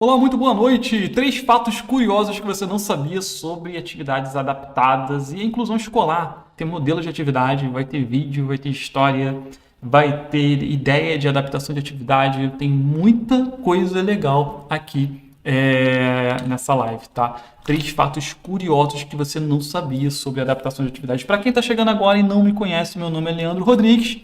Olá, muito boa noite. 3 fatos curiosos que você não sabia sobre atividades adaptadas e a inclusão escolar. Tem modelo de atividade, vai ter vídeo, vai ter história, vai ter ideia de adaptação de atividade. Tem muita coisa legal aqui nessa live, tá? 3 fatos curiosos que você não sabia sobre adaptação de atividades. Para quem está chegando agora e não me conhece, meu nome é Leandro Rodrigues.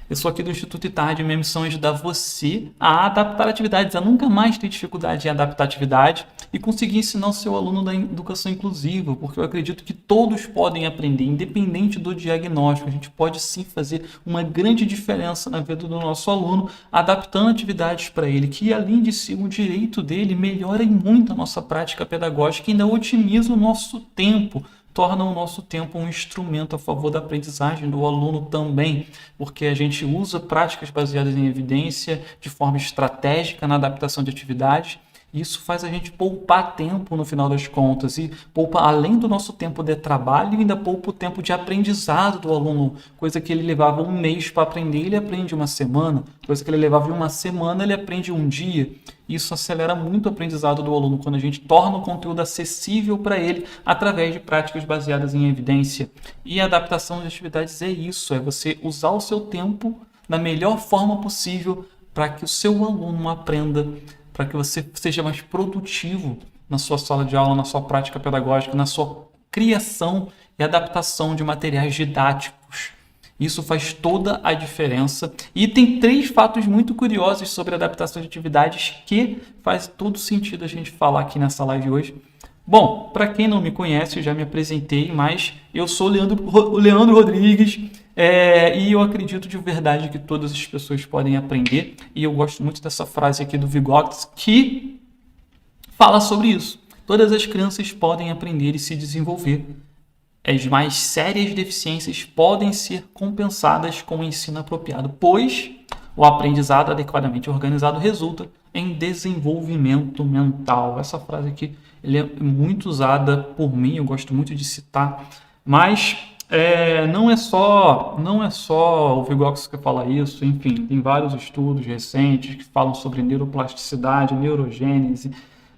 Eu sou aqui do Instituto Itard, minha missão é ajudar você a adaptar atividades, a nunca mais ter dificuldade em adaptar atividade e conseguir ensinar o seu aluno da educação inclusiva, porque eu acredito que todos podem aprender, independente do diagnóstico. A gente pode sim fazer uma grande diferença na vida do nosso aluno, adaptando atividades para ele, que além de ser um direito dele, melhora muito a nossa prática pedagógica e ainda otimiza o nosso tempo, torna o nosso tempo um instrumento a favor da aprendizagem do aluno também, porque a gente usa práticas baseadas em evidência de forma estratégica na adaptação de atividades. Isso faz a gente poupar tempo no final das contas e poupa, além do nosso tempo de trabalho, ainda poupa o tempo de aprendizado do aluno, coisa que ele levava um mês para aprender, ele aprende uma semana, coisa que ele levava uma semana, ele aprende um dia. Isso acelera muito o aprendizado do aluno quando a gente torna o conteúdo acessível para ele através de práticas baseadas em evidência. E a adaptação de atividades é isso, é você usar o seu tempo da melhor forma possível para que o seu aluno aprenda, para que você seja mais produtivo na sua sala de aula, na sua prática pedagógica, na sua criação e adaptação de materiais didáticos. Isso faz toda a diferença. E tem 3 fatos muito curiosos sobre adaptação de atividades que faz todo sentido a gente falar aqui nessa live hoje. Bom, para quem não me conhece, eu já me apresentei, mas eu sou o Leandro Rodrigues e eu acredito de verdade que todas as pessoas podem aprender. E eu gosto muito dessa frase aqui do Vygotsky, que fala sobre isso. Todas as crianças podem aprender e se desenvolver. As mais sérias deficiências podem ser compensadas com o ensino apropriado, pois o aprendizado adequadamente organizado resulta em desenvolvimento mental. Essa frase aqui ele é muito usada por mim, eu gosto muito de citar, mas não é só o Vygotsky que fala isso, enfim, tem vários estudos recentes que falam sobre neuroplasticidade, neurogênese,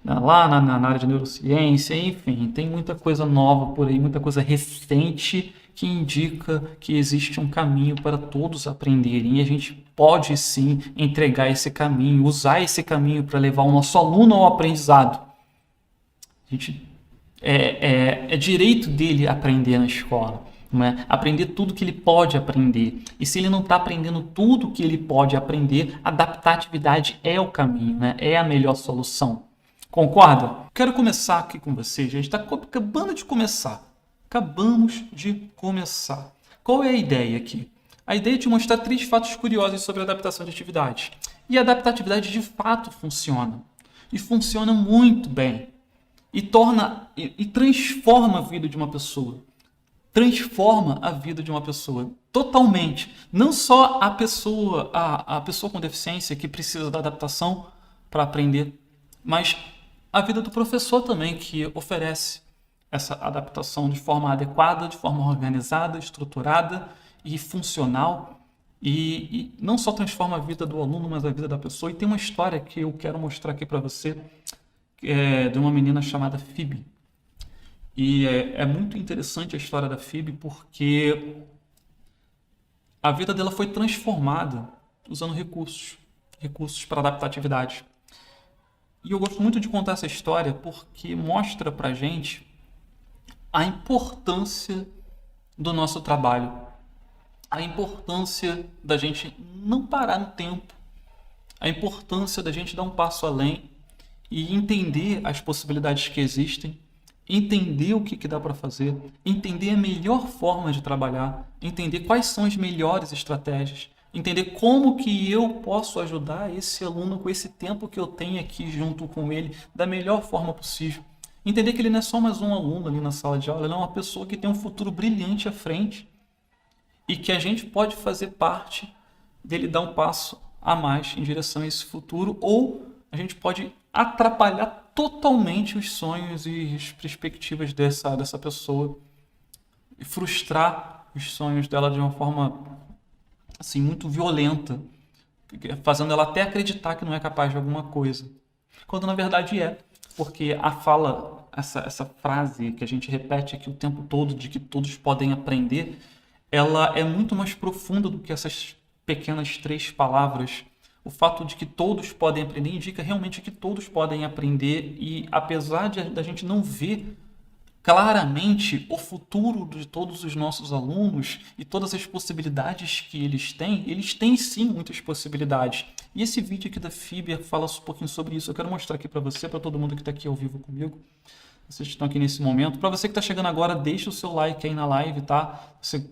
lá na área de neurociência, enfim, tem muita coisa nova por aí, muita coisa recente que indica que existe um caminho para todos aprenderem e a gente pode sim entregar esse caminho, usar esse caminho para levar o nosso aluno ao aprendizado. A gente, é direito dele aprender na escola. Não é? Aprender tudo que ele pode aprender. E se ele não está aprendendo tudo que ele pode aprender, adaptar a atividade é o caminho, né? É a melhor solução. Concorda? Quero começar aqui com vocês. A gente está acabando de começar. Acabamos de começar. Qual é a ideia aqui? A ideia é te mostrar 3 fatos curiosos sobre a adaptação de atividades. E adaptar atividade de fato funciona. E funciona muito bem. E transforma a vida de uma pessoa. Transforma a vida de uma pessoa totalmente. Não só a pessoa com deficiência que precisa da adaptação para aprender, mas a vida do professor também, que oferece essa adaptação de forma adequada, de forma organizada, estruturada e funcional. E não só transforma a vida do aluno, mas a vida da pessoa. E tem uma história que eu quero mostrar aqui para você, de uma menina chamada Phoebe. E é muito interessante a história da Phoebe porque a vida dela foi transformada usando recursos para adaptar atividades. E eu gosto muito de contar essa história porque mostra pra gente a importância do nosso trabalho, a importância da gente não parar no tempo, a importância da gente dar um passo além e entender as possibilidades que existem, entender o que dá para fazer, entender a melhor forma de trabalhar, entender quais são as melhores estratégias, entender como que eu posso ajudar esse aluno com esse tempo que eu tenho aqui junto com ele da melhor forma possível. Entender que ele não é só mais um aluno ali na sala de aula, ele é uma pessoa que tem um futuro brilhante à frente e que a gente pode fazer parte dele dar um passo a mais em direção a esse futuro, ou a gente pode atrapalhar totalmente os sonhos e as perspectivas dessa pessoa e frustrar os sonhos dela de uma forma assim muito violenta, fazendo ela até acreditar que não é capaz de alguma coisa. Quando na verdade porque essa frase que a gente repete aqui o tempo todo, de que todos podem aprender, ela é muito mais profunda do que essas pequenas 3 palavras. O fato de que todos podem aprender indica realmente que todos podem aprender, e apesar da gente não ver claramente o futuro de todos os nossos alunos e todas as possibilidades que eles têm sim muitas possibilidades. E esse vídeo aqui da FIB fala um pouquinho sobre isso. Eu quero mostrar aqui para você, para todo mundo que está aqui ao vivo comigo, vocês que estão aqui nesse momento. Para você que está chegando agora, deixa o seu like aí na live, tá? Você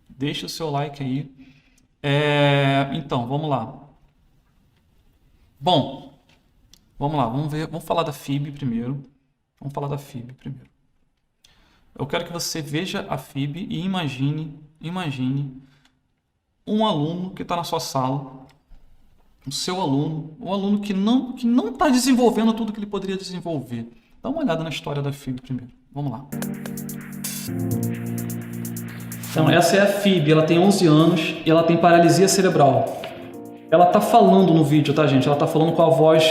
deixa o seu like aí. Então, vamos lá. Bom, vamos lá, vamos falar da FIB primeiro. Vamos falar da FIB primeiro. Eu quero que você veja a FIB e imagine um aluno que está na sua sala, o seu aluno, um aluno que não está desenvolvendo tudo que ele poderia desenvolver. Dá uma olhada na história da FIB primeiro. Vamos lá. Então, essa é a FIB, ela tem 11 anos e ela tem paralisia cerebral. Ela está falando no vídeo, tá, gente? Ela está falando com a voz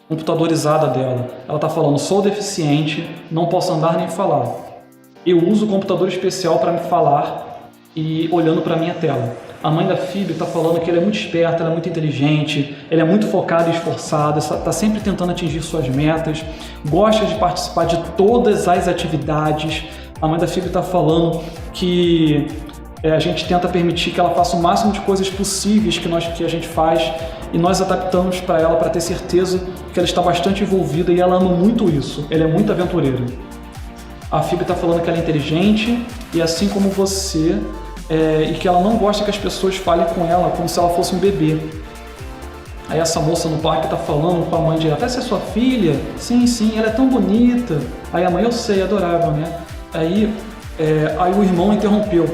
computadorizada dela. Ela está falando: sou deficiente, não posso andar nem falar. Eu uso o computador especial para me falar e olhando para a minha tela. A mãe da FIB está falando que ela é muito esperta, ela é muito inteligente, ela é muito focada e esforçada, está sempre tentando atingir suas metas, gosta de participar de todas as atividades. A mãe da FIB está falando que a gente tenta permitir que ela faça o máximo de coisas possíveis que a gente faz, e nós adaptamos para ela para ter certeza que ela está bastante envolvida, e ela ama muito isso, ela é muito aventureira. A FIB está falando que ela é inteligente e assim como você, e que ela não gosta que as pessoas falem com ela como se ela fosse um bebê. Aí essa moça no parque está falando com a mãe dela: essa é sua filha? Sim, sim, ela é tão bonita. Aí a mãe: eu sei, adorável, né? Aí o irmão interrompeu,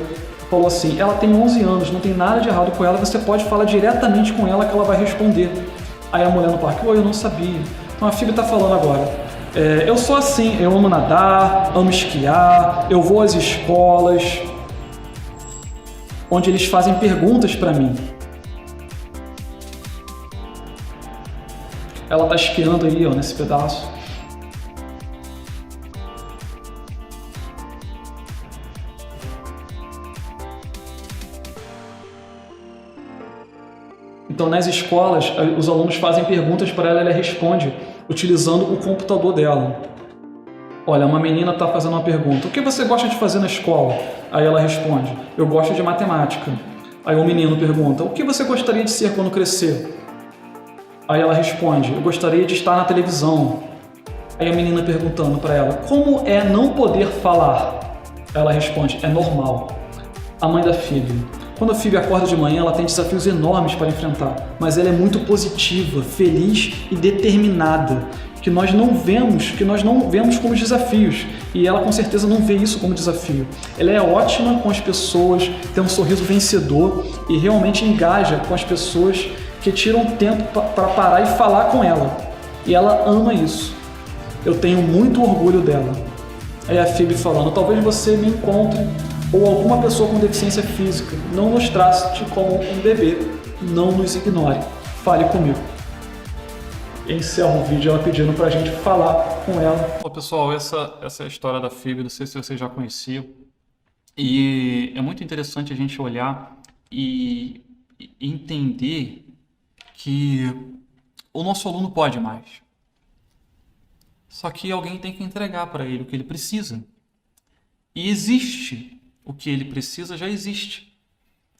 falou assim: ela tem 11 anos, não tem nada de errado com ela, você pode falar diretamente com ela que ela vai responder. Aí a mulher no parque: oi, eu não sabia. Então a FIB está falando agora: eu sou assim, eu amo nadar, amo esquiar, eu vou às escolas onde eles fazem perguntas para mim. Ela está esquiando aí, ó, nesse pedaço. Então, nas escolas, os alunos fazem perguntas para ela e ela responde utilizando o computador dela. Olha, uma menina está fazendo uma pergunta: o que você gosta de fazer na escola? Aí ela responde: eu gosto de matemática. Aí o menino pergunta: o que você gostaria de ser quando crescer? Aí ela responde: eu gostaria de estar na televisão. Aí a menina perguntando para ela: como é não poder falar? Ela responde: é normal. A mãe da FIB: quando a FIB acorda de manhã, ela tem desafios enormes para enfrentar, mas ela é muito positiva, feliz e determinada, que nós não vemos como desafios, e ela com certeza não vê isso como desafio. Ela é ótima com as pessoas, tem um sorriso vencedor e realmente engaja com as pessoas que tiram tempo para parar e falar com ela. E ela ama isso. Eu tenho muito orgulho dela. Aí a FIB falando: talvez você me encontre ou alguma pessoa com deficiência física, não nos trate como um bebê, não nos ignore, fale comigo. Encerro o vídeo ela pedindo pra gente falar com ela. Bom, pessoal, essa é a história da FIB, não sei se vocês já conheciam, e é muito interessante a gente olhar e entender que o nosso aluno pode mais. Só que alguém tem que entregar para ele o que ele precisa. E existe. O que ele precisa já existe.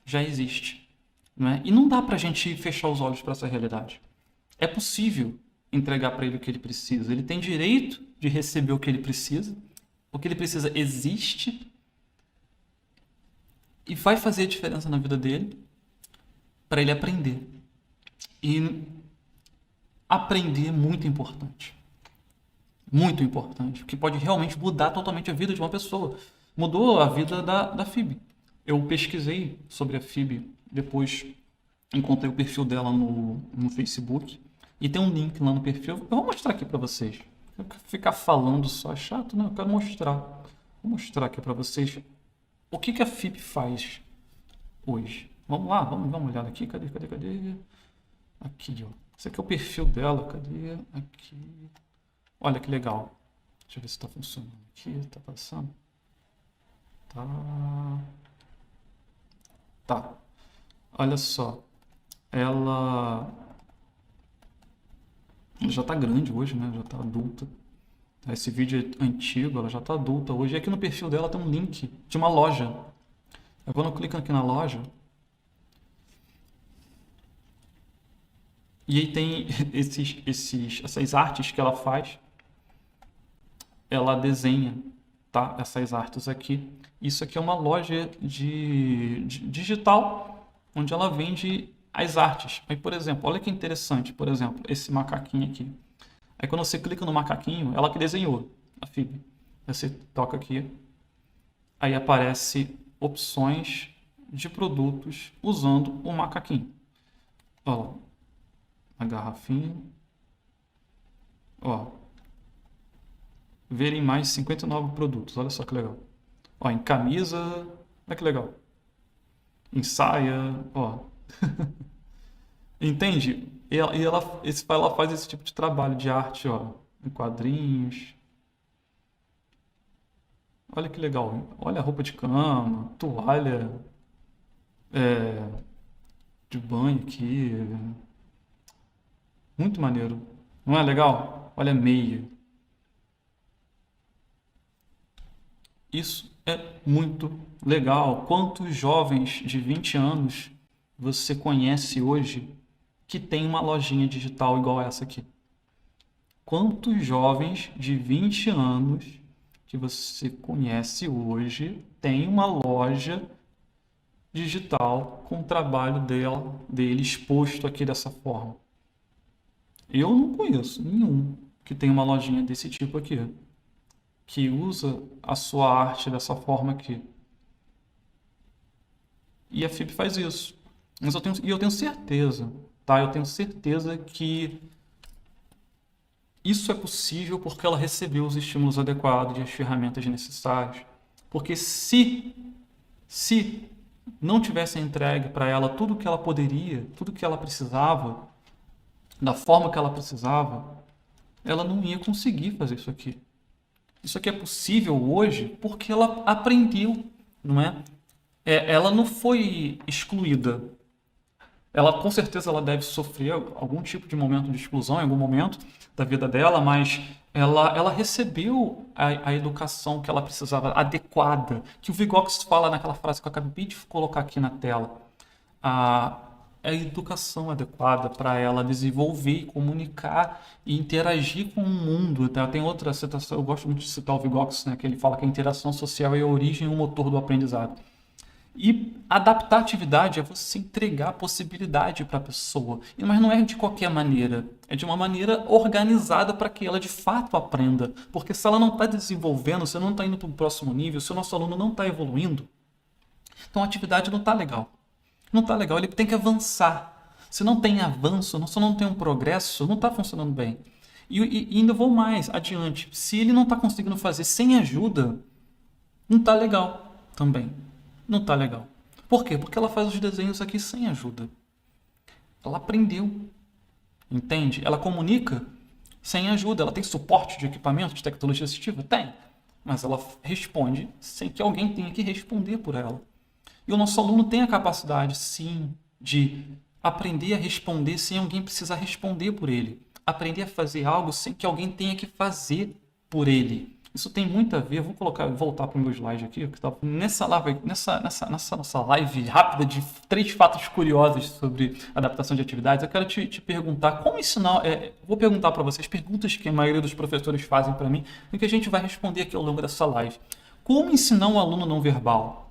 Já existe. Não é? E não dá para a gente fechar os olhos para essa realidade. É possível entregar para ele o que ele precisa. Ele tem direito de receber o que ele precisa. O que ele precisa existe. E vai fazer a diferença na vida dele para ele aprender. E aprender é muito importante. Muito importante. Que pode realmente mudar totalmente a vida de uma pessoa. Mudou a vida da FIB. Eu pesquisei sobre a FIB, depois encontrei o perfil dela no Facebook e tem um link lá no perfil. Eu vou mostrar aqui para vocês. Ficar falando só é chato, né? Eu quero mostrar. Vou mostrar aqui para vocês o que a FIB faz hoje. Vamos lá, vamos dar uma olhada aqui. Cadê? Aqui, ó. Esse aqui é o perfil dela. Cadê? Aqui. Olha que legal. Deixa eu ver se está funcionando aqui. Está passando? Tá. Tá. Olha só. Ela já tá grande hoje, né? Já tá adulta. Esse vídeo é antigo, ela já tá adulta hoje. E aqui no perfil dela tem um link de uma loja. Eu quando eu clico aqui na loja, e aí tem essas artes que ela faz. Ela desenha, tá? Essas artes aqui. Isso aqui é uma loja de digital, onde ela vende as artes. Aí, por exemplo, olha que interessante, por exemplo, esse macaquinho aqui. Aí quando você clica no macaquinho, ela que desenhou, a Phoebe. Aí você toca aqui, aí aparece opções de produtos usando o macaquinho. Olha lá, a garrafinha. Ó, verem mais 59 produtos, olha só que legal. Ó, em camisa, olha que legal. Em saia, ó. Entende? Ela faz esse tipo de trabalho de arte, ó, em quadrinhos. Olha que legal. Olha a roupa de cama, toalha, é, de banho aqui. Muito maneiro. Não é legal? Olha a meia. Isso é muito legal. Quantos jovens de 20 anos você conhece hoje que tem uma lojinha digital igual essa aqui? Quantos jovens de 20 anos que você conhece hoje tem uma loja digital com o trabalho dele exposto aqui dessa forma? Eu não conheço nenhum que tem uma lojinha desse tipo aqui, que usa a sua arte dessa forma aqui. E a Phoebe faz isso. Mas eu tenho certeza, tá? Eu tenho certeza que isso é possível porque ela recebeu os estímulos adequados e as ferramentas necessárias. Porque se não tivesse entregue para ela tudo que ela poderia, tudo que ela precisava, da forma que ela precisava, ela não ia conseguir fazer isso aqui. Isso aqui é possível hoje porque ela aprendeu, não é? Ela não foi excluída. Ela, com certeza, ela deve sofrer algum tipo de momento de exclusão em algum momento da vida dela, mas ela recebeu a educação que ela precisava, adequada, que o Vygotsky fala naquela frase que eu acabei de colocar aqui na tela. A educação adequada para ela desenvolver, comunicar e interagir com o mundo. Tá? Tem outra citação, eu gosto muito de citar o Vygotsky, né, que ele fala que a interação social é a origem e o motor do aprendizado. E adaptar a atividade é você entregar possibilidade para a pessoa. Mas não é de qualquer maneira. É de uma maneira organizada para que ela de fato aprenda. Porque se ela não está desenvolvendo, se não está indo para o próximo nível, se o nosso aluno não está evoluindo, então a atividade não está legal. Não está legal, ele tem que avançar. Se não tem avanço, se não tem um progresso, não está funcionando bem. E ainda vou mais adiante. Se ele não está conseguindo fazer sem ajuda, não está legal também. Não está legal. Por quê? Porque ela faz os desenhos aqui sem ajuda. Ela aprendeu. Entende? Ela comunica sem ajuda. Ela tem suporte de equipamento, de tecnologia assistiva? Tem. Mas ela responde sem que alguém tenha que responder por ela. E o nosso aluno tem a capacidade, sim, de aprender a responder sem alguém precisar responder por ele. Aprender a fazer algo sem que alguém tenha que fazer por ele. Isso tem muito a ver, voltar para o meu slide aqui, que estava nessa nossa live rápida de 3 fatos curiosos sobre adaptação de atividades. Eu quero te perguntar como ensinar, vou perguntar para vocês perguntas que a maioria dos professores fazem para mim e que a gente vai responder aqui ao longo dessa live. Como ensinar um aluno não verbal?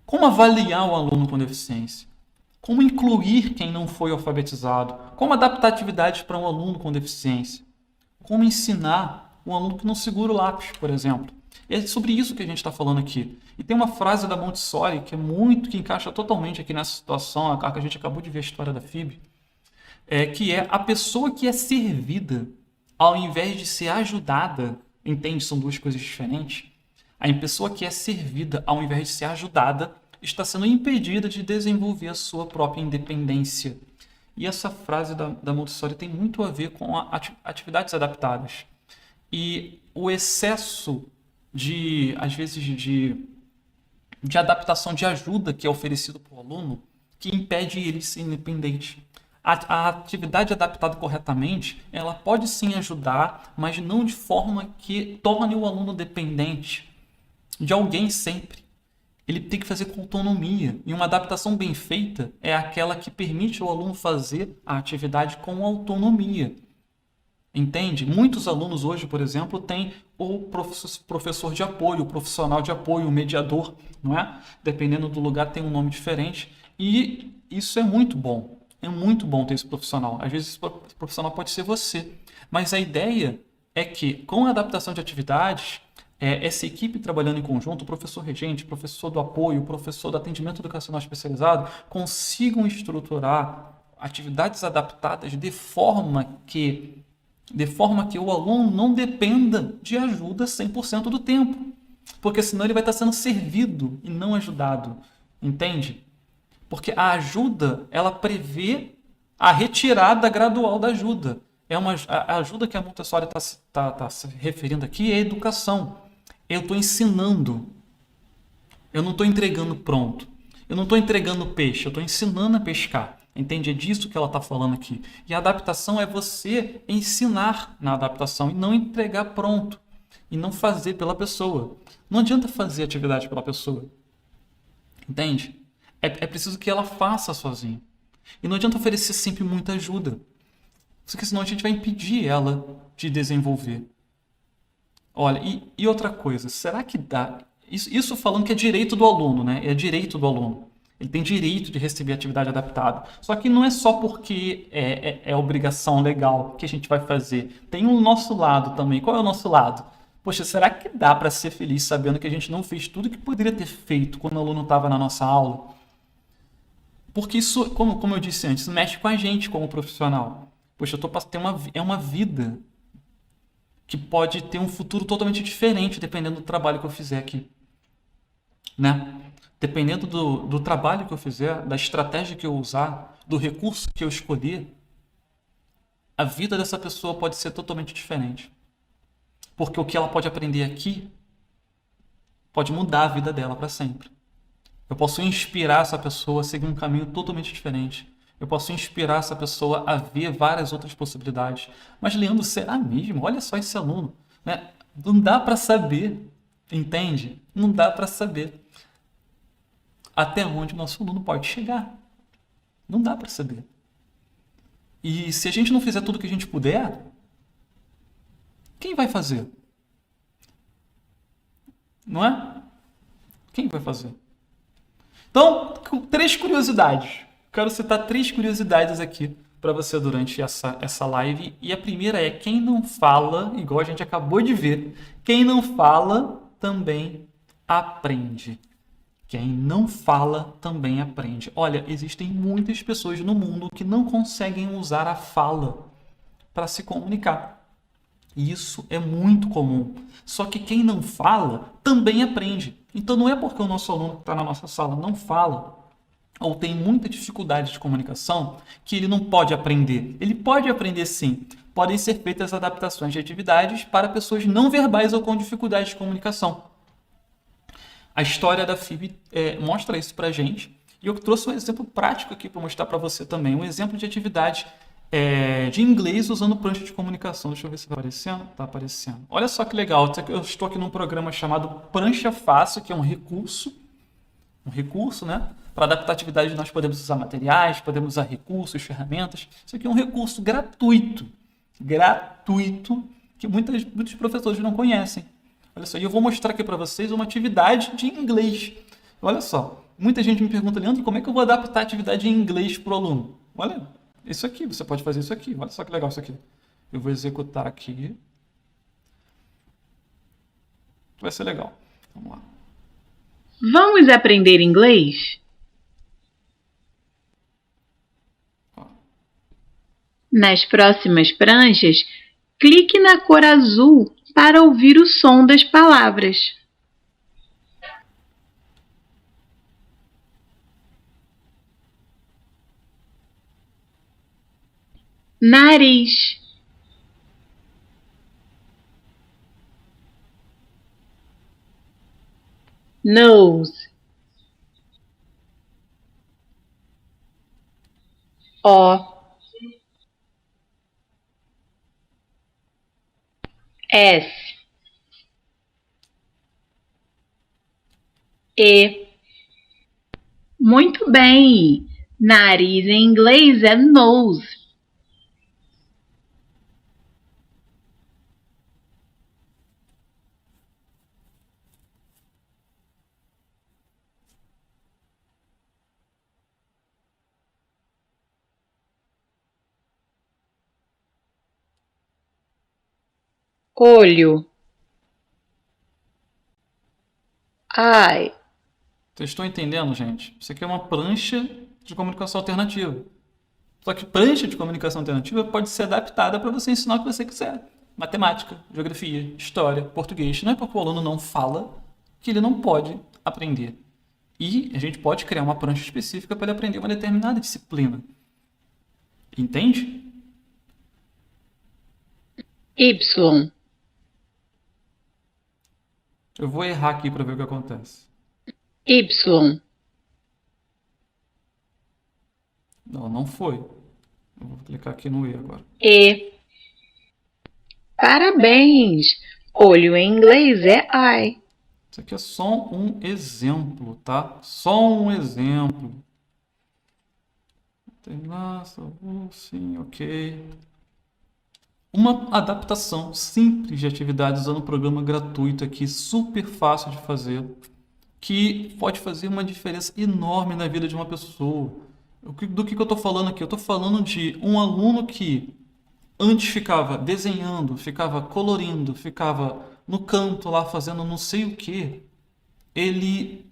Como avaliar o aluno com deficiência? Como incluir quem não foi alfabetizado? Como adaptar atividades para um aluno com deficiência? Como ensinar um aluno que não segura o lápis, por exemplo? É sobre isso que a gente está falando aqui. E tem uma frase da Montessori que encaixa totalmente aqui nessa situação, a que a gente acabou de ver a história da Phoebe, que é a pessoa que é servida ao invés de ser ajudada. Entende? São duas coisas diferentes. A pessoa que é servida, ao invés de ser ajudada, está sendo impedida de desenvolver a sua própria independência. E essa frase da Montessori tem muito a ver com atividades adaptadas. E o excesso às vezes, de adaptação, de ajuda que é oferecido para o aluno, que impede ele de ser independente. A atividade adaptada corretamente, ela pode sim ajudar, mas não de forma que torne o aluno dependente de alguém sempre. Ele tem que fazer com autonomia. E uma adaptação bem feita é aquela que permite ao aluno fazer a atividade com autonomia. Entende? Muitos alunos hoje, por exemplo, têm o professor de apoio, o profissional de apoio, o mediador, não é? Dependendo do lugar tem um nome diferente. E isso é muito bom. É muito bom ter esse profissional. Às vezes esse profissional pode ser você. Mas a ideia é que, com a adaptação de atividades, essa equipe trabalhando em conjunto, o professor regente, o professor do apoio, o professor do atendimento educacional especializado, consigam estruturar atividades adaptadas de forma que o aluno não dependa de ajuda 100% do tempo. Porque senão ele vai estar sendo servido e não ajudado. Entende? Porque a ajuda, ela prevê a retirada gradual da ajuda. A ajuda que a Montessori está se referindo aqui é a educação. Eu estou ensinando. Eu não estou entregando pronto. Eu não estou entregando peixe, eu estou ensinando a pescar. Entende? É disso que ela está falando aqui. E a adaptação é você ensinar na adaptação e não entregar pronto. E não fazer pela pessoa. Não adianta fazer atividade pela pessoa. Entende? É preciso que ela faça sozinha. E não adianta oferecer sempre muita ajuda. Porque senão a gente vai impedir ela de desenvolver. Olha, e outra coisa, será que dá... Isso falando que é direito do aluno, né? É direito do aluno. Ele tem direito de receber atividade adaptada. Só que não é só porque é obrigação legal que a gente vai fazer. Tem o nosso lado também. Qual é o nosso lado? Poxa, será que dá para ser feliz sabendo que a gente não fez tudo que poderia ter feito quando o aluno estava na nossa aula? Porque isso, como eu disse antes, mexe com a gente como profissional. Poxa, é uma vida que pode ter um futuro totalmente diferente dependendo do trabalho que eu fizer aqui. Né? Dependendo do trabalho que eu fizer, da estratégia que eu usar, do recurso que eu escolher, a vida dessa pessoa pode ser totalmente diferente. Porque o que ela pode aprender aqui pode mudar a vida dela para sempre. Eu posso inspirar essa pessoa a seguir um caminho totalmente diferente. Eu posso inspirar essa pessoa a ver várias outras possibilidades. Mas, Leandro, será mesmo? Olha só esse aluno. Né? Não dá para saber, entende? Não dá para saber até onde o nosso aluno pode chegar. Não dá para saber. E se a gente não fizer tudo o que a gente puder, quem vai fazer? Não é? Quem vai fazer? Então, 3 curiosidades. Quero citar 3 curiosidades aqui para você durante essa live. E a primeira é: quem não fala, igual a gente acabou de ver, quem não fala também aprende. Quem não fala também aprende. Olha, existem muitas pessoas no mundo que não conseguem usar a fala para se comunicar. E isso é muito comum. Só que quem não fala também aprende. Então não é porque o nosso aluno que está na nossa sala não fala ou tem muita dificuldade de comunicação que ele não pode aprender. Ele pode aprender sim. Podem ser feitas adaptações de atividades para pessoas não verbais ou com dificuldade de comunicação. A história da FIB mostra isso para a gente. E eu trouxe um exemplo prático aqui para mostrar para você também. Um exemplo de atividade de inglês usando prancha de comunicação. Deixa eu ver se está aparecendo. Está aparecendo. Olha só que legal. Eu estou aqui num programa chamado Prancha Fácil, que é um recurso, né? Para adaptar atividades nós podemos usar materiais, podemos usar recursos, ferramentas. Isso aqui é um recurso gratuito, que muitos professores não conhecem. Olha só, e eu vou mostrar aqui para vocês uma atividade de inglês. Olha só, muita gente me pergunta: Leandro, como é que eu vou adaptar a atividade em inglês para o aluno? Olha, isso aqui, você pode fazer isso aqui. Olha só que legal isso aqui. Eu vou executar aqui. Vai ser legal. Vamos lá. Vamos aprender inglês? Nas próximas pranchas, clique na cor azul para ouvir o som das palavras. nariz, nose, O, S, E. Muito bem! Nariz em inglês é nose. Olho, eye. Vocês estão entendendo, gente? Isso aqui é uma prancha de comunicação alternativa. Só que prancha de comunicação alternativa pode ser adaptada para você ensinar o que você quiser. Matemática, geografia, história, português. Não é porque o aluno não fala que ele não pode aprender. E a gente pode criar uma prancha específica para ele aprender uma determinada disciplina. Entende? Y, Eu vou errar aqui para ver o que acontece. Y, Não foi. Eu vou clicar aqui no E agora. E. Parabéns! Olho em inglês é eye. Isso aqui é só um exemplo, tá? Só um exemplo. Terminar, salvou, sim, ok. Uma adaptação simples de atividades usando um programa gratuito aqui, super fácil de fazer, que pode fazer uma diferença enorme na vida de uma pessoa. Do que eu estou falando aqui? Eu estou falando de um aluno que antes ficava desenhando, ficava colorindo, ficava no canto lá fazendo não sei o que. Ele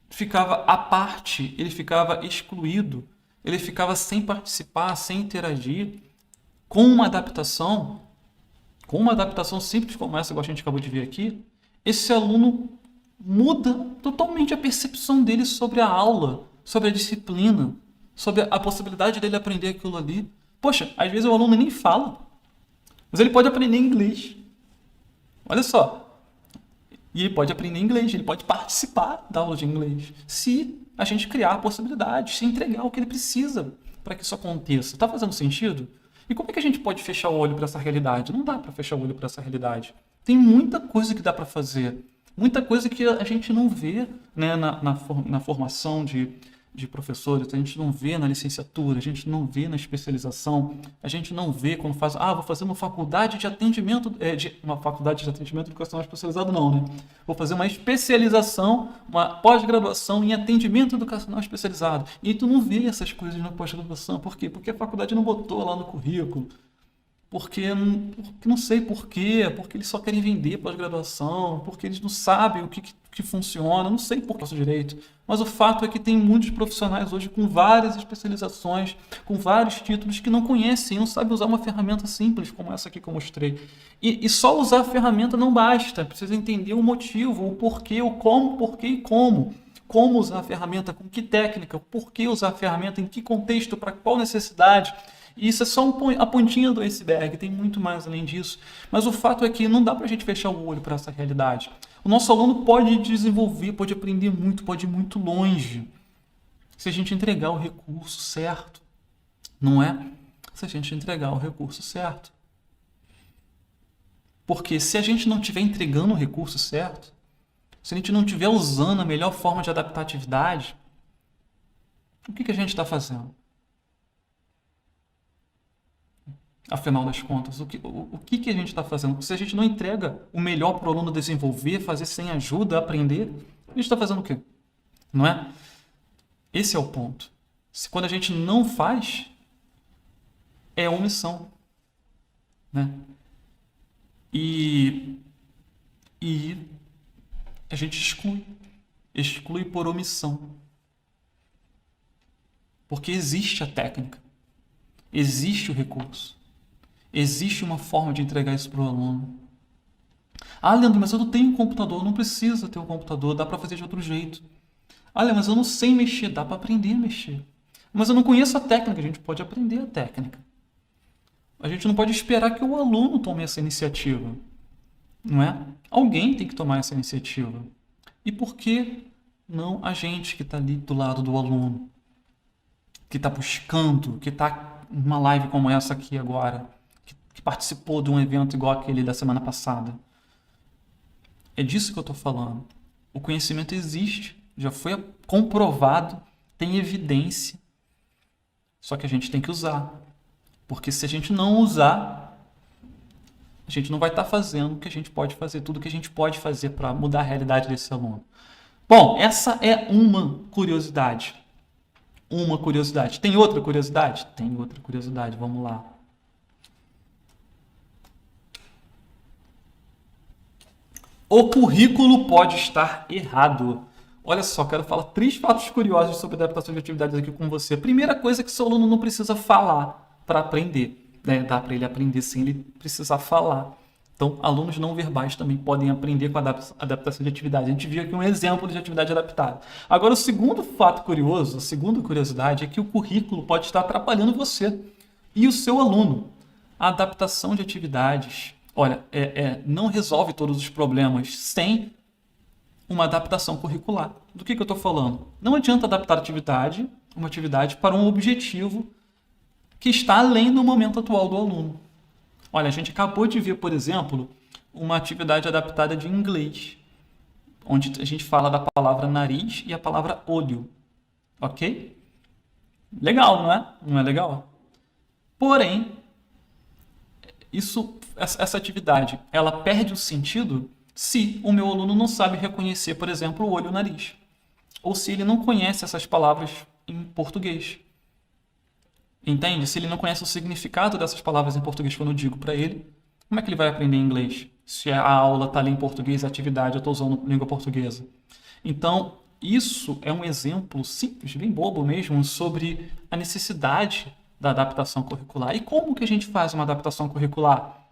ficava à parte, ele ficava excluído, ele ficava sem participar, sem interagir. Com uma adaptação simples como essa que a gente acabou de ver aqui, esse aluno muda totalmente a percepção dele sobre a aula, sobre a disciplina, sobre a possibilidade dele aprender aquilo ali. Poxa, às vezes o aluno nem fala, mas ele pode aprender inglês. Olha só. E ele pode aprender inglês, ele pode participar da aula de inglês, se a gente criar possibilidades, se entregar o que ele precisa para que isso aconteça. Está fazendo sentido? E como é que a gente pode fechar o olho para essa realidade? Não dá para fechar o olho para essa realidade. Tem muita coisa que dá para fazer. Muita coisa que a gente não vê, né, na formação de professores, a gente não vê na licenciatura, a gente não vê na especialização, a gente não vê quando faz, vou fazer uma faculdade de atendimento, uma faculdade de atendimento educacional especializado não, né? Vou fazer uma especialização, uma pós-graduação em atendimento educacional especializado. E tu não vê essas coisas na pós-graduação. Por quê? Porque a faculdade não botou lá no currículo. Porque não sei por quê, porque eles só querem vender pós-graduação, porque eles não sabem o que funciona, não sei por que direito. Mas o fato é que tem muitos profissionais hoje com várias especializações, com vários títulos que não conhecem, não sabem usar uma ferramenta simples como essa aqui que eu mostrei. E só usar a ferramenta não basta, precisa entender o motivo, o porquê, o como, porquê e como. Como usar a ferramenta, com que técnica, por que usar a ferramenta, em que contexto, para qual necessidade. E isso é só a pontinha do iceberg, tem muito mais além disso. Mas o fato é que não dá para a gente fechar o olho para essa realidade. O nosso aluno pode desenvolver, pode aprender muito, pode ir muito longe, se a gente entregar o recurso certo. Não é? Se a gente entregar o recurso certo. Porque se a gente não estiver entregando o recurso certo, se a gente não estiver usando a melhor forma de adaptar a atividade, o que a gente está fazendo? Afinal das contas, o que a gente está fazendo? Se a gente não entrega o melhor para o aluno desenvolver, fazer sem ajuda, aprender, a gente está fazendo o quê? Não é? Esse é o ponto. Quando a gente não faz, é omissão. Né? E a gente exclui por omissão. Porque existe a técnica, existe o recurso. Existe uma forma de entregar isso para o aluno. Leandro, mas eu não tenho computador. Não precisa ter um computador, dá para fazer de outro jeito. Leandro, mas eu não sei mexer, dá para aprender a mexer. Mas eu não conheço a técnica, a gente pode aprender a técnica. A gente não pode esperar que o aluno tome essa iniciativa, não é? Alguém tem que tomar essa iniciativa. E por que não a gente que está ali do lado do aluno, que está buscando, que está numa live como essa aqui agora, que participou de um evento igual aquele da semana passada? É disso que eu estou falando. O conhecimento existe, já foi comprovado, tem evidência. Só que a gente tem que usar. Porque se a gente não usar, a gente não vai estar fazendo o que a gente pode fazer, tudo que a gente pode fazer para mudar a realidade desse aluno. Bom, essa é uma curiosidade. Uma curiosidade. Tem outra curiosidade? Tem outra curiosidade, vamos lá. O currículo pode estar errado. Olha só, quero falar 3 fatos curiosos sobre adaptação de atividades aqui com você. Primeira coisa é que seu aluno não precisa falar para aprender. Né? Dá para ele aprender sem ele precisar falar. Então, alunos não verbais também podem aprender com a adaptação de atividade. A gente viu aqui um exemplo de atividade adaptada. Agora, o segundo fato curioso, a segunda curiosidade, é que o currículo pode estar atrapalhando você e o seu aluno. A adaptação de atividades, olha, não resolve todos os problemas sem uma adaptação curricular. Do que eu estou falando? Não adianta adaptar uma atividade para um objetivo que está além do momento atual do aluno. Olha, a gente acabou de ver, por exemplo, uma atividade adaptada de inglês, onde a gente fala da palavra nariz e a palavra olho. Ok? Legal, não é? Não é legal? Porém, essa atividade, ela perde o sentido se o meu aluno não sabe reconhecer, por exemplo, o olho e o nariz. Ou se ele não conhece essas palavras em português. Entende? Se ele não conhece o significado dessas palavras em português quando eu digo para ele, como é que ele vai aprender inglês? Se a aula está ali em português, a atividade eu estou usando língua portuguesa. Então, isso é um exemplo simples, bem bobo mesmo, sobre a necessidade da adaptação curricular. E como que a gente faz uma adaptação curricular?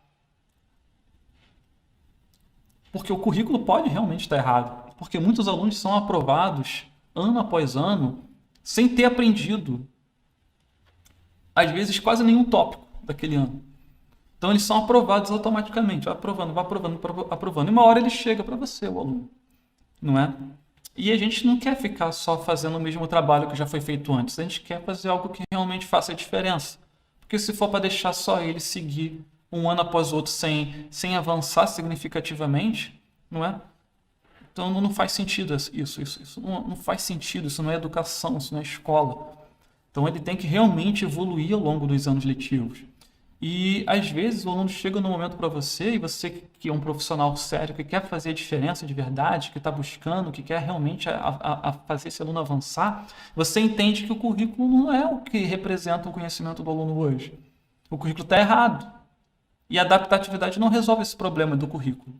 Porque o currículo pode realmente estar errado. Porque muitos alunos são aprovados ano após ano sem ter aprendido, às vezes, quase nenhum tópico daquele ano. Então, eles são aprovados automaticamente. Vai aprovando. E uma hora ele chega para você, o aluno. Não é? E a gente não quer ficar só fazendo o mesmo trabalho que já foi feito antes. A gente quer fazer algo que realmente faça a diferença. Porque se for para deixar só ele seguir um ano após o outro sem avançar significativamente, não é? Então não faz sentido isso. Isso não faz sentido. Isso não é educação, isso não é escola. Então ele tem que realmente evoluir ao longo dos anos letivos. E às vezes o aluno chega no momento para você, e você que é um profissional sério, que quer fazer a diferença de verdade, que está buscando, que quer realmente fazer esse aluno avançar, você entende que o currículo não é o que representa o conhecimento do aluno hoje. O currículo está errado. E a adaptatividade não resolve esse problema do currículo.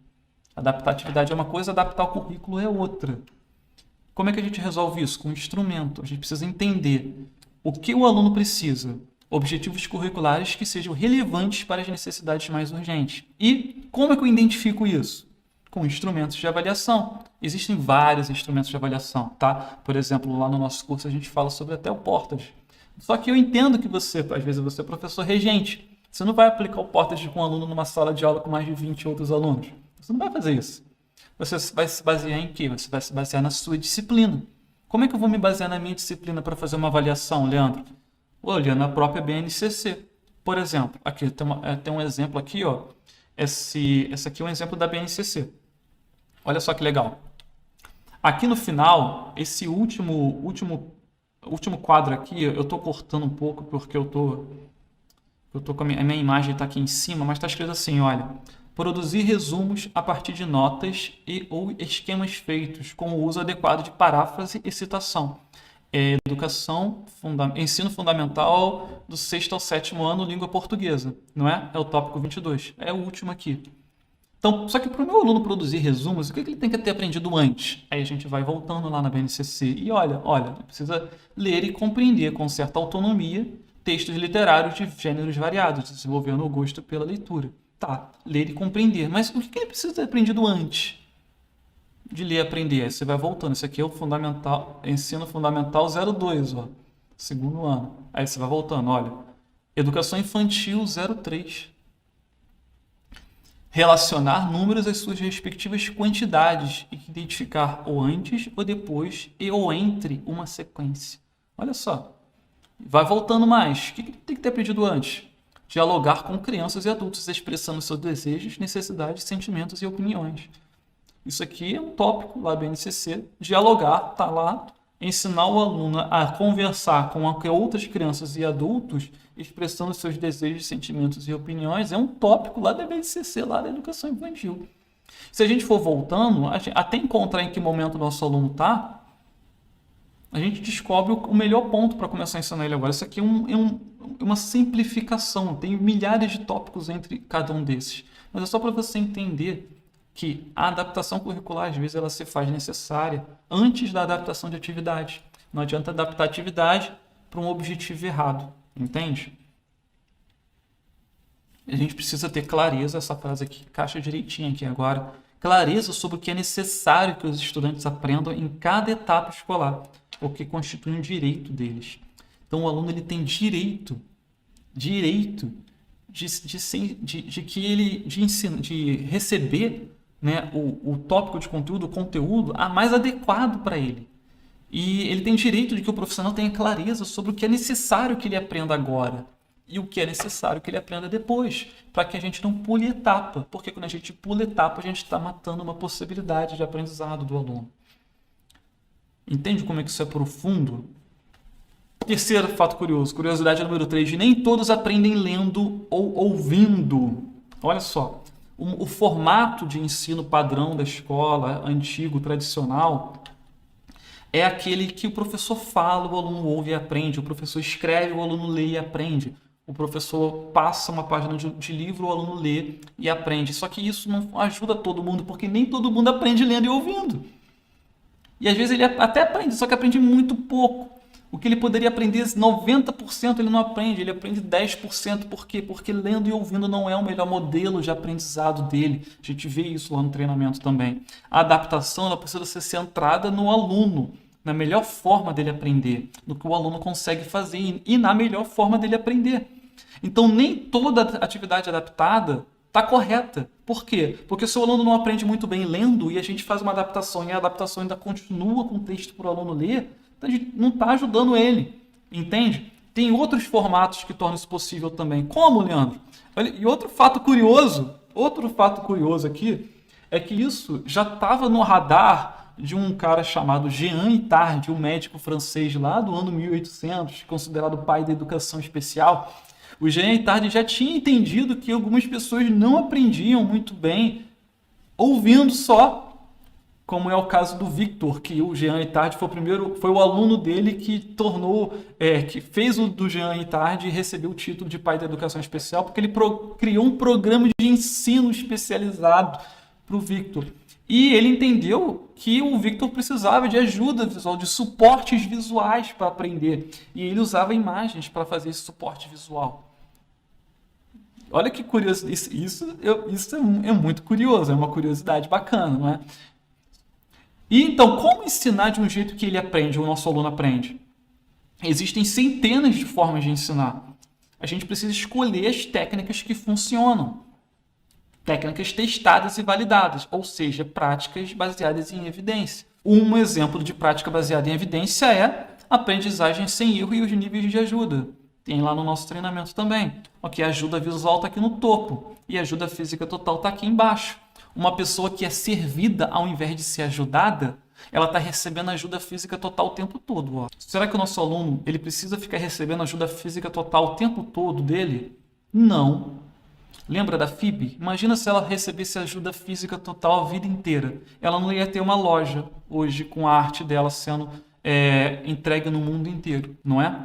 Adaptatividade é uma coisa, adaptar o currículo é outra. Como é que a gente resolve isso? Com instrumento. A gente precisa entender o que o aluno precisa. Objetivos curriculares que sejam relevantes para as necessidades mais urgentes. E como é que eu identifico isso? Com instrumentos de avaliação. Existem vários instrumentos de avaliação, tá? Por exemplo, lá no nosso curso a gente fala sobre até o Portas. Só que eu entendo que você, às vezes, você é professor regente. Você não vai aplicar o Portas com um aluno numa sala de aula com mais de 20 outros alunos. Você não vai fazer isso. Você vai se basear em quê? Você vai se basear na sua disciplina. Como é que eu vou me basear na minha disciplina para fazer uma avaliação, Leandro? Olhando a própria BNCC. Por exemplo, aqui tem um exemplo aqui, ó. Esse aqui é um exemplo da BNCC. Olha só que legal. Aqui no final, esse último quadro aqui, eu estou cortando um pouco porque eu tô com a minha imagem está aqui em cima, mas está escrito assim, olha. Produzir resumos a partir de notas ou esquemas feitos com o uso adequado de paráfrase e citação. Ensino fundamental do 6º ao 7º ano, língua portuguesa, não é? É o tópico 22, é o último aqui. Então, só que para o meu aluno produzir resumos, o que ele tem que ter aprendido antes? Aí a gente vai voltando lá na BNCC e olha, ele precisa ler e compreender com certa autonomia textos literários de gêneros variados, desenvolvendo o gosto pela leitura. Tá, ler e compreender. Mas o que ele precisa ter aprendido antes de ler e aprender? Aí você vai voltando. Esse aqui é o ensino fundamental 02, ó, 2º ano. Aí você vai voltando, olha. Educação Infantil 03. Relacionar números às suas respectivas quantidades e identificar o antes, o depois e ou entre uma sequência. Olha só. Vai voltando mais. O que tem que ter aprendido antes? Dialogar com crianças e adultos, expressando seus desejos, necessidades, sentimentos e opiniões. Isso aqui é um tópico lá do BNCC. Dialogar, tá lá. Ensinar o aluno a conversar com outras crianças e adultos, expressando seus desejos, sentimentos e opiniões, é um tópico lá da BNCC, lá da educação infantil. Se a gente for voltando, até encontrar em que momento o nosso aluno está, a gente descobre o melhor ponto para começar a ensinar ele agora. Isso aqui é uma simplificação, tem milhares de tópicos entre cada um desses. Mas é só para você entender que a adaptação curricular, às vezes, ela se faz necessária antes da adaptação de atividade. Não adianta adaptar a atividade para um objetivo errado, entende? A gente precisa ter clareza, essa frase aqui encaixa direitinho aqui agora, clareza sobre o que é necessário que os estudantes aprendam em cada etapa escolar, o que constitui um direito deles. Então, o aluno ele tem direito de receber, né, o tópico de conteúdo, o conteúdo mais adequado para ele. E ele tem direito de que o profissional tenha clareza sobre o que é necessário que ele aprenda agora e o que é necessário que ele aprenda depois, para que a gente não pule etapa, porque quando a gente pula etapa, a gente está matando uma possibilidade de aprendizado do aluno. Entende como é que isso é profundo? Terceiro fato curioso, curiosidade número 3, nem todos aprendem lendo ou ouvindo. Olha só. O formato de ensino padrão da escola, antigo, tradicional, é aquele que o professor fala, o aluno ouve e aprende. O professor escreve, o aluno lê e aprende. O professor passa uma página de livro, o aluno lê e aprende. Só que isso não ajuda todo mundo, porque nem todo mundo aprende lendo e ouvindo. E às vezes ele até aprende, só que aprende muito pouco. O que ele poderia aprender 90% ele não aprende, ele aprende 10%. Por quê? Porque lendo e ouvindo não é o melhor modelo de aprendizado dele. A gente vê isso lá no treinamento também. A adaptação ela precisa ser centrada no aluno, na melhor forma dele aprender, no que o aluno consegue fazer e na melhor forma dele aprender. Então, nem toda atividade adaptada está correta. Por quê? Porque se o aluno não aprende muito bem lendo e a gente faz uma adaptação e a adaptação ainda continua com o texto para o aluno ler, então a gente não está ajudando ele, entende? Tem outros formatos que tornam isso possível também. Como, Leandro? E outro fato curioso aqui, é que isso já estava no radar de um cara chamado Jean Itard, um médico francês lá do ano 1800, considerado o pai da educação especial. O Jean Itard já tinha entendido que algumas pessoas não aprendiam muito bem ouvindo só, como é o caso do Victor, que o Jean Itard foi o aluno dele que que fez o do Jean Itard e recebeu o título de pai da educação especial, porque ele criou um programa de ensino especializado para o Victor. E ele entendeu que o Victor precisava de ajuda visual, de suportes visuais para aprender. E ele usava imagens para fazer esse suporte visual. Olha que curioso, isso é muito curioso, é uma curiosidade bacana, não é? E então, como ensinar de um jeito que ele aprende, o nosso aluno aprende? Existem centenas de formas de ensinar. A gente precisa escolher as técnicas que funcionam. Técnicas testadas e validadas, ou seja, práticas baseadas em evidência. Um exemplo de prática baseada em evidência é a aprendizagem sem erro e os níveis de ajuda. Tem lá no nosso treinamento também. Ok, a ajuda visual está aqui no topo e a ajuda física total está aqui embaixo. Uma pessoa que é servida ao invés de ser ajudada, ela está recebendo ajuda física total o tempo todo. Ó. Será que o nosso aluno ele precisa ficar recebendo ajuda física total o tempo todo dele? Não. Lembra da FIB? Imagina se ela recebesse ajuda física total a vida inteira. Ela não ia ter uma loja hoje com a arte dela sendo entregue no mundo inteiro, não é?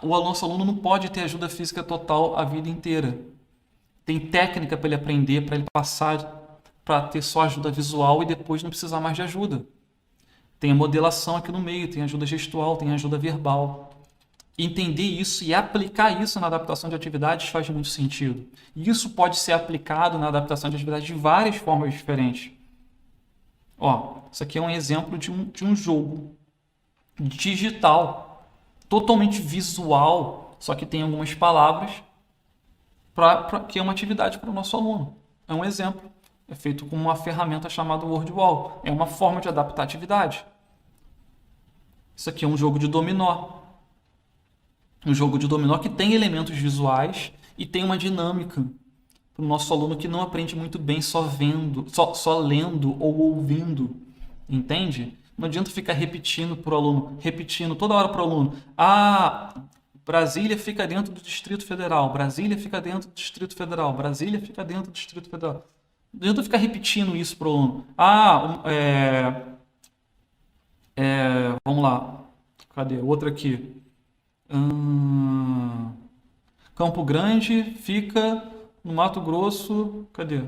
O nosso aluno não pode ter ajuda física total a vida inteira. Tem técnica para ele aprender, para ele passar para ter só ajuda visual e depois não precisar mais de ajuda. Tem a modelação aqui no meio, tem ajuda gestual, tem ajuda verbal. Entender isso e aplicar isso na adaptação de atividades faz muito sentido. E isso pode ser aplicado na adaptação de atividades de várias formas diferentes. Ó, isso aqui é um exemplo de um jogo digital, totalmente visual, só que tem algumas palavras que é uma atividade para o nosso aluno. É um exemplo. É feito com uma ferramenta chamada WordWall. É uma forma de adaptar a atividade. Isso aqui é um jogo de dominó. Um jogo de dominó que tem elementos visuais e tem uma dinâmica para o nosso aluno que não aprende muito bem só vendo, só lendo ou ouvindo. Entende? Não adianta ficar repetindo para o aluno, repetindo toda hora para o aluno. Ah, Brasília fica dentro do Distrito Federal. Brasília fica dentro do Distrito Federal. Brasília fica dentro do Distrito Federal. Não adianta ficar repetindo isso para o aluno. Ah, vamos lá. Cadê? Outra aqui. Campo Grande fica no Mato Grosso. Cadê?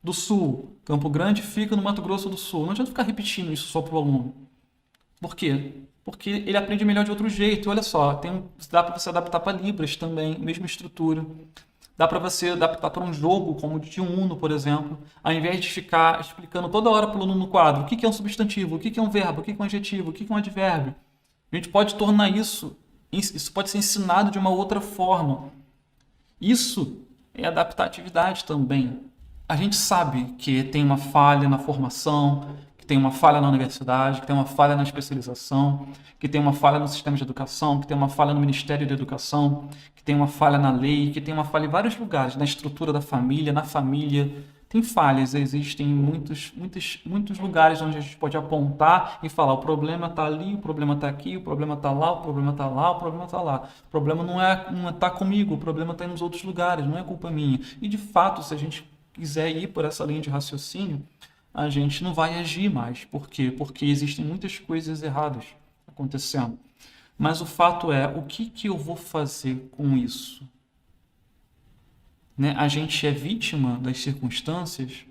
Do Sul. Campo Grande fica no Mato Grosso do Sul. Não adianta ficar repetindo isso só para o aluno. Por quê? Porque ele aprende melhor de outro jeito. Olha só, dá para você adaptar para Libras também, mesma estrutura. Dá para você adaptar para um jogo como o de Uno, por exemplo, ao invés de ficar explicando toda hora para o aluno no quadro o que é um substantivo, o que é um verbo, o que é um adjetivo, o que é um advérbio. A gente pode tornar isso pode ser ensinado de uma outra forma. Isso é adaptar a atividade também. A gente sabe que tem uma falha na formação, que tem uma falha na universidade, que tem uma falha na especialização, que tem uma falha no sistema de educação, que tem uma falha no Ministério da Educação, que tem uma falha na lei, que tem uma falha em vários lugares, na estrutura da família, na família. Tem falhas, existem muitos lugares onde a gente pode apontar e falar: o problema está ali, o problema está aqui, o problema está lá, o problema está lá, o problema está lá. O problema não está comigo, o problema está nos outros lugares, não é culpa minha. E de fato, se a gente quiser ir por essa linha de raciocínio, a gente não vai agir mais. Por quê? Porque existem muitas coisas erradas acontecendo. Mas o fato é, o que eu vou fazer com isso? Né? A gente é vítima das circunstâncias,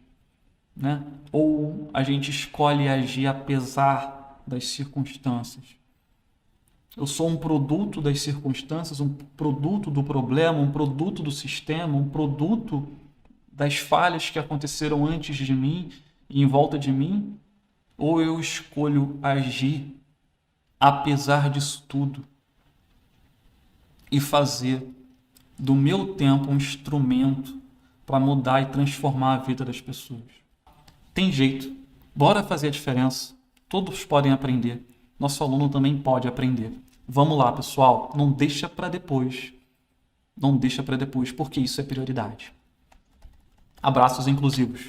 né? Ou a gente escolhe agir apesar das circunstâncias? Eu sou um produto das circunstâncias, um produto do problema, um produto do sistema, um produto das falhas que aconteceram antes de mim e em volta de mim? Ou eu escolho agir apesar disso tudo e fazer do meu tempo um instrumento para mudar e transformar a vida das pessoas? Tem jeito. Bora fazer a diferença. Todos podem aprender. Nosso aluno também pode aprender. Vamos lá, pessoal. Não deixa para depois. Não deixa para depois, porque isso é prioridade. Abraços inclusivos.